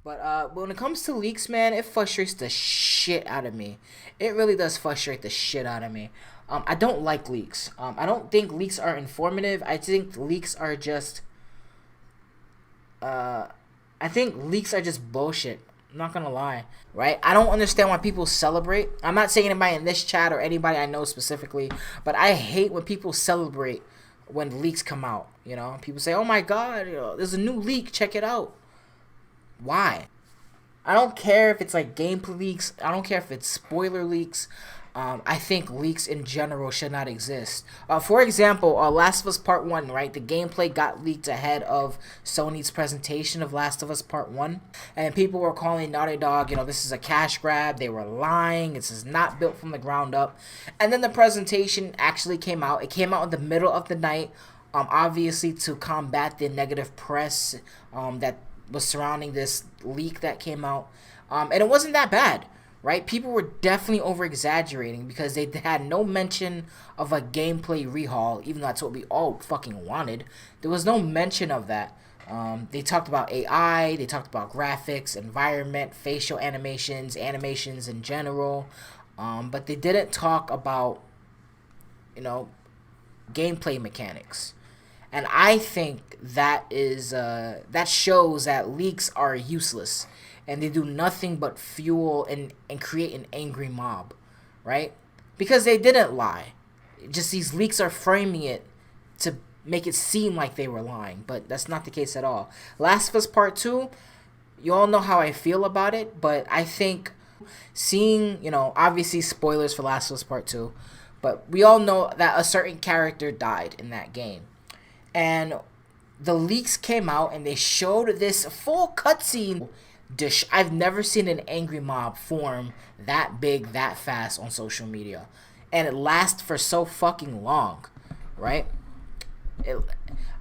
But when it comes to leaks, man, it frustrates the shit out of me. It really does frustrate the shit out of me. I don't like leaks. I don't think leaks are informative. I think leaks are just. Uh, I think leaks are just bullshit. I'm not gonna lie, right? I don't understand why people celebrate. I'm not saying anybody in this chat or anybody I know specifically, but I hate when people celebrate when leaks come out. You know, people say, "Oh my god, there's a new leak. Check it out." Why? I don't care if it's like gameplay leaks. I don't care if it's spoiler leaks. I think leaks in general should not exist. For example, Last of Us Part 1, right? The gameplay got leaked ahead of Sony's presentation of Last of Us Part 1. And people were calling Naughty Dog, this is a cash grab. They were lying. This is not built from the ground up. And then the presentation actually came out. It came out in the middle of the night, obviously to combat the negative press that was surrounding this leak that came out. And it wasn't that bad, right? People were definitely over exaggerating because they had no mention of a gameplay rehaul, even though that's what we all fucking wanted. There was no mention of that. They talked about AI, they talked about graphics, environment, facial animations in general, but they didn't talk about, gameplay mechanics. And I think that shows that leaks are useless and they do nothing but fuel and create an angry mob, right? Because they didn't lie. Just these leaks are framing it to make it seem like they were lying, but that's not the case at all. Last of Us Part 2, you all know how I feel about it, but I think seeing, obviously spoilers for Last of Us Part 2, but we all know that a certain character died in that game. And the leaks came out and they showed this full cutscene. I've never seen an angry mob form that big that fast on social media, and it lasts for so fucking long, right?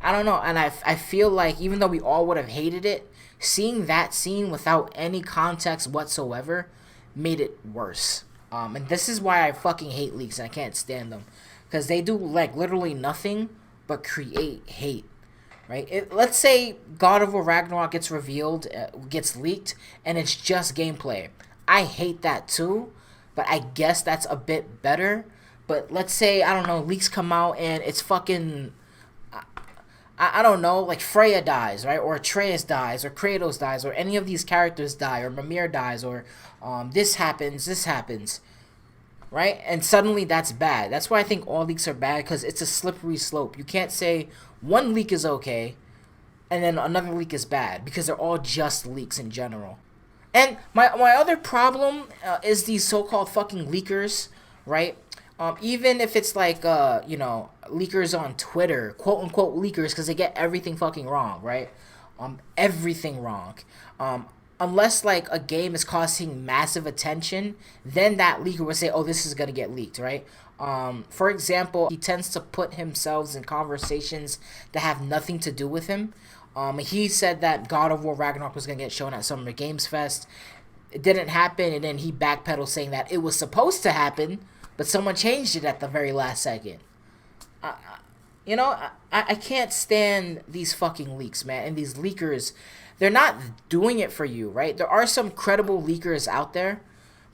I don't know, and I feel like even though we all would have hated it, seeing that scene without any context whatsoever made it worse. And this is why I fucking hate leaks and I can't stand them, because they do like literally nothing but create hate, right? Let's say God of War Ragnarok gets revealed, gets leaked, and it's just gameplay. I hate that too, but I guess that's a bit better. But let's say, I don't know, leaks come out and it's fucking, I don't know, like Freya dies, right? Or Atreus dies, or Kratos dies, or any of these characters die, or Mimir dies, or this happens, right? And suddenly that's bad. That's why I think all leaks are bad, because it's a slippery slope. You can't say one leak is okay and then another leak is bad, because they're all just leaks in general. And my other problem is these so-called fucking leakers, right? Even if it's like, leakers on Twitter, quote-unquote leakers, because they get everything fucking wrong, right? Everything wrong. Unless like a game is causing massive attention, then that leaker would say, "Oh, this is gonna get leaked," right? For example, he tends to put himself in conversations that have nothing to do with him. He said that God of War Ragnarok was gonna get shown at Summer Games Fest. It didn't happen, and then he backpedaled saying that it was supposed to happen, but someone changed it at the very last second. I can't stand these fucking leaks, man, and these leakers. They're not doing it for you, right? There are some credible leakers out there,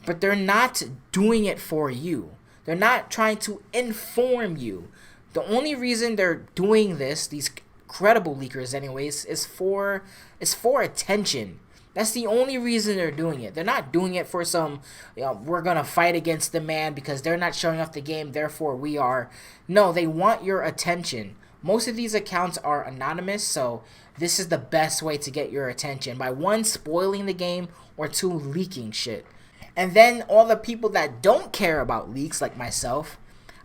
but they're not doing it for you. They're not trying to inform you. The only reason they're doing this, these credible leakers anyways, is for attention. That's the only reason they're doing it. They're not doing it for some, we're going to fight against the man because they're not showing off the game, therefore we are. No, they want your attention. Most of these accounts are anonymous, so this is the best way to get your attention, by one, spoiling the game, or two, leaking shit. And then all the people that don't care about leaks, like myself,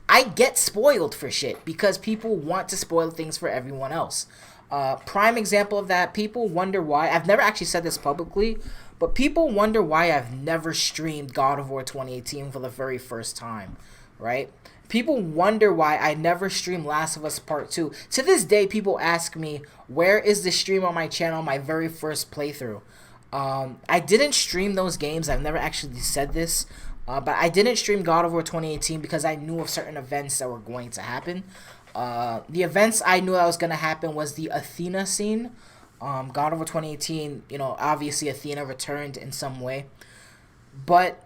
I get spoiled for shit because people want to spoil things for everyone else. Prime example of that, people wonder why, I've never actually said this publicly, but people wonder why I've never streamed God of War 2018 for the very first time, right? People wonder why I never stream Last of Us Part 2. To this day, people ask me, where is the stream on my channel, my very first playthrough? I didn't stream those games. I've never actually said this. But I didn't stream God of War 2018 because I knew of certain events that were going to happen. The events I knew that was going to happen was the Athena scene. God of War 2018, obviously Athena returned in some way, but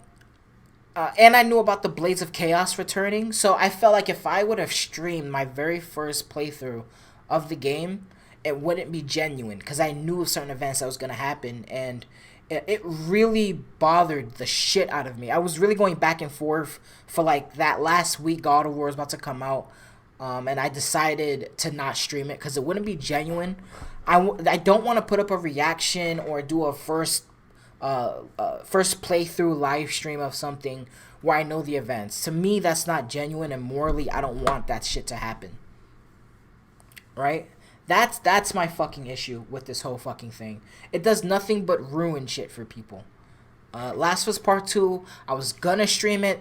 and I knew about the Blades of Chaos returning, so I felt like if I would have streamed my very first playthrough of the game, it wouldn't be genuine because I knew of certain events that was gonna happen, and it really bothered the shit out of me. I was really going back and forth for like that last week. God of War was about to come out, and I decided to not stream it because it wouldn't be genuine. I don't want to put up a reaction or do a first playthrough live stream of something where I know the events. To me, that's not genuine, and morally, I don't want that shit to happen. Right? That's my fucking issue with this whole fucking thing. It does nothing but ruin shit for people. Last of Us Part 2, I was gonna stream it,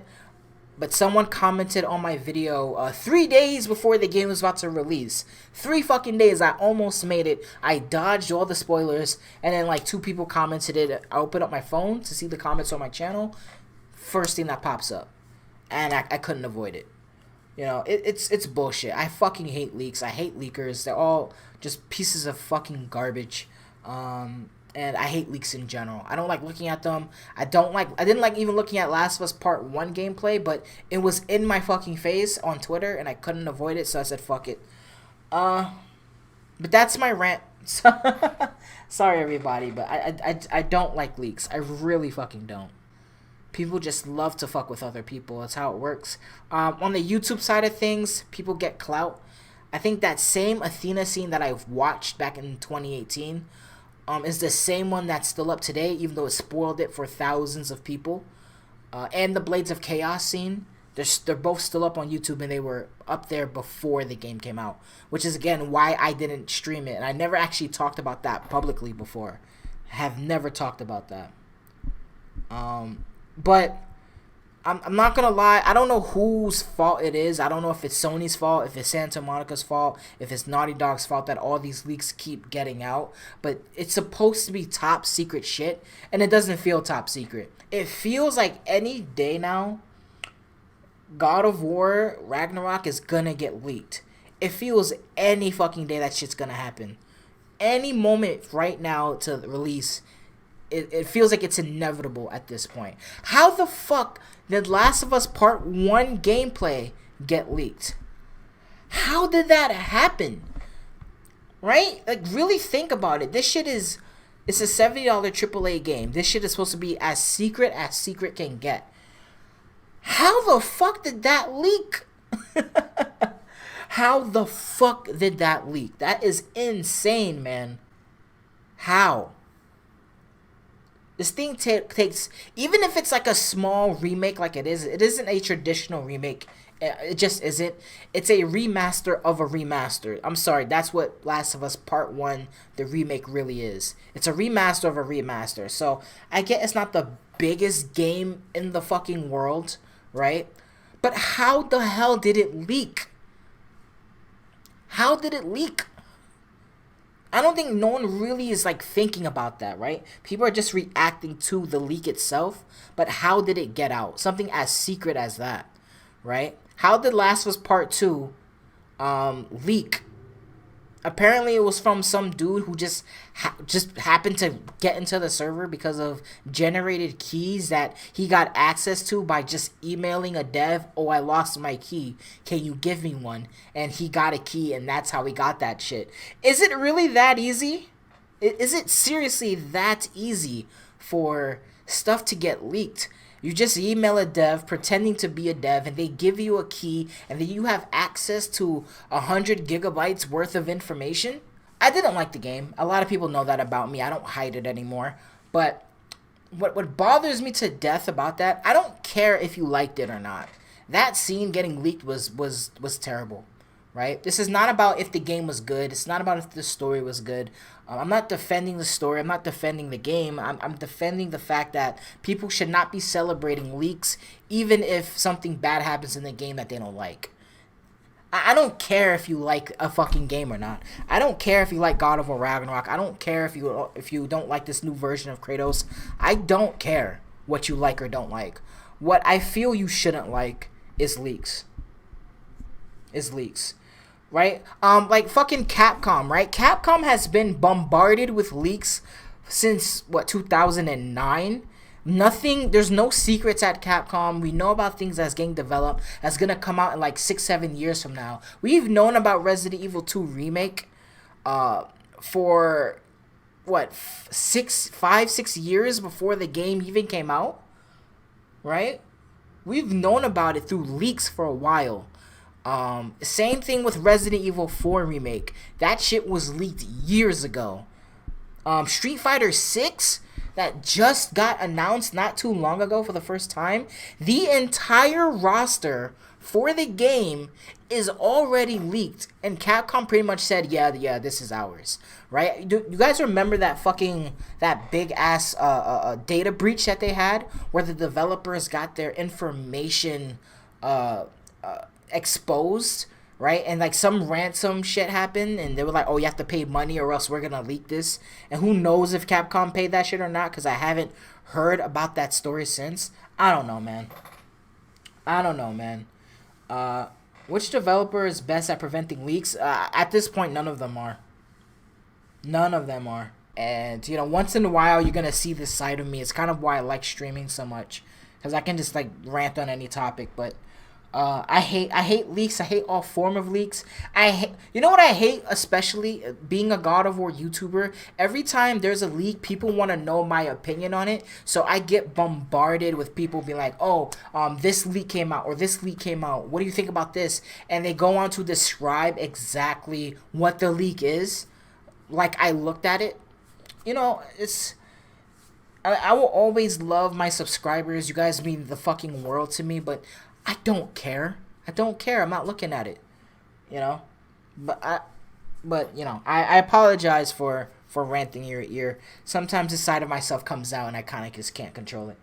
but someone commented on my video 3 days before the game was about to release. 3 fucking days. I almost made it. I dodged all the spoilers, and then like 2 people commented it. I opened up my phone to see the comments on my channel. First thing that pops up, and I couldn't avoid it. It's bullshit. I fucking hate leaks. I hate leakers. They're all just pieces of fucking garbage. And I hate leaks in general. I don't like looking at them. I didn't like even looking at Last of Us Part 1 gameplay, but it was in my fucking face on Twitter, and I couldn't avoid it, so I said, fuck it. But that's my rant. Sorry, everybody, but I don't like leaks. I really fucking don't. People just love to fuck with other people. That's how it works. On the YouTube side of things, people get clout. I think that same Athena scene that I've watched back in 2018 is the same one that's still up today, even though it spoiled it for thousands of people. And the Blades of Chaos scene, they're both still up on YouTube, and they were up there before the game came out, which is, again, why I didn't stream it. And I never actually talked about that publicly before. Have never talked about that. But I'm not gonna lie, I don't know whose fault it is. I don't know if it's Sony's fault, if it's Santa Monica's fault, if it's Naughty Dog's fault that all these leaks keep getting out. But it's supposed to be top secret shit, and it doesn't feel top secret. It feels like any day now, God of War Ragnarok is gonna get leaked. It feels any fucking day that shit's gonna happen. Any moment right now to release, it feels like it's inevitable at this point. How the fuck did Last of Us Part 1 gameplay get leaked? How did that happen? Right? Like, really think about it. This shit it's a $70 AAA game. This shit is supposed to be as secret can get. How the fuck did that leak? How the fuck did that leak? That is insane, man. How? This thing takes, even if it's like a small remake like it isn't a traditional remake. It just isn't. It's a remaster of a remaster. I'm sorry, that's what Last of Us Part 1, the remake, really is. It's a remaster of a remaster. So, I get it's not the biggest game in the fucking world, right? But how the hell did it leak? How did it leak? I don't think no one really is like thinking about that, right? People are just reacting to the leak itself, but how did it get out? Something as secret as that, right? How did Last of Us Part 2 leak? Apparently it was from some dude who just happened to get into the server because of generated keys that he got access to by just emailing a dev. Oh, I lost my key. Can you give me one? And he got a key, and that's how he got that shit. Is it really that easy? Is it seriously that easy for stuff to get leaked? You just email a dev pretending to be a dev, and they give you a key, and then you have access to 100 gigabytes worth of information. I didn't like the game. A lot of people know that about me. I don't hide it anymore. But what bothers me to death about that, I don't care if you liked it or not. That scene getting leaked was terrible, right? This is not about if the game was good. It's not about if the story was good. I'm not defending the story. I'm not defending the game. I'm defending the fact that people should not be celebrating leaks even if something bad happens in the game that they don't like. I don't care if you like a fucking game or not. I don't care if you like God of War Ragnarok. I don't care if you don't like this new version of Kratos. I don't care what you like or don't like. What I feel you shouldn't like is leaks. right? Like fucking Capcom, right? Capcom has been bombarded with leaks since what 2009. Nothing. There's no secrets at Capcom. We know about things that's getting developed that's gonna come out in like 6-7 years from now. We've known about Resident Evil 2 remake, for what 6 years before the game even came out, right? We've known about it through leaks for a while. Same thing with Resident Evil 4 remake. That shit was leaked years ago. Street Fighter 6 that just got announced not too long ago for the first time. The entire roster for the game is already leaked, and Capcom pretty much said, "Yeah, this is ours." Right? Do you guys remember that big ass data breach that they had, where the developers got their information exposed, right? And like some ransom shit happened, and they were like, "Oh, you have to pay money, or else we're gonna leak this." And who knows if Capcom paid that shit or not? Because I haven't heard about that story since. I don't know, man. I don't know, man. Which developer is best at preventing leaks? At this point, none of them are. None of them are. And once in a while, you're gonna see this side of me. It's kind of why I like streaming so much, because I can just like rant on any topic. But I hate leaks. I hate all form of leaks. You know what I hate, especially being a God of War YouTuber. Every time there's a leak, people want to know my opinion on it. So I get bombarded with people being like, "Oh, this leak came out, or this leak came out. What do you think about this?" And they go on to describe exactly what the leak is. Like I looked at it. It's. I will always love my subscribers. You guys mean the fucking world to me, but I don't care. I don't care. I'm not looking at it. You know? But I apologize for ranting in your ear. Sometimes this side of myself comes out and I kind of just can't control it.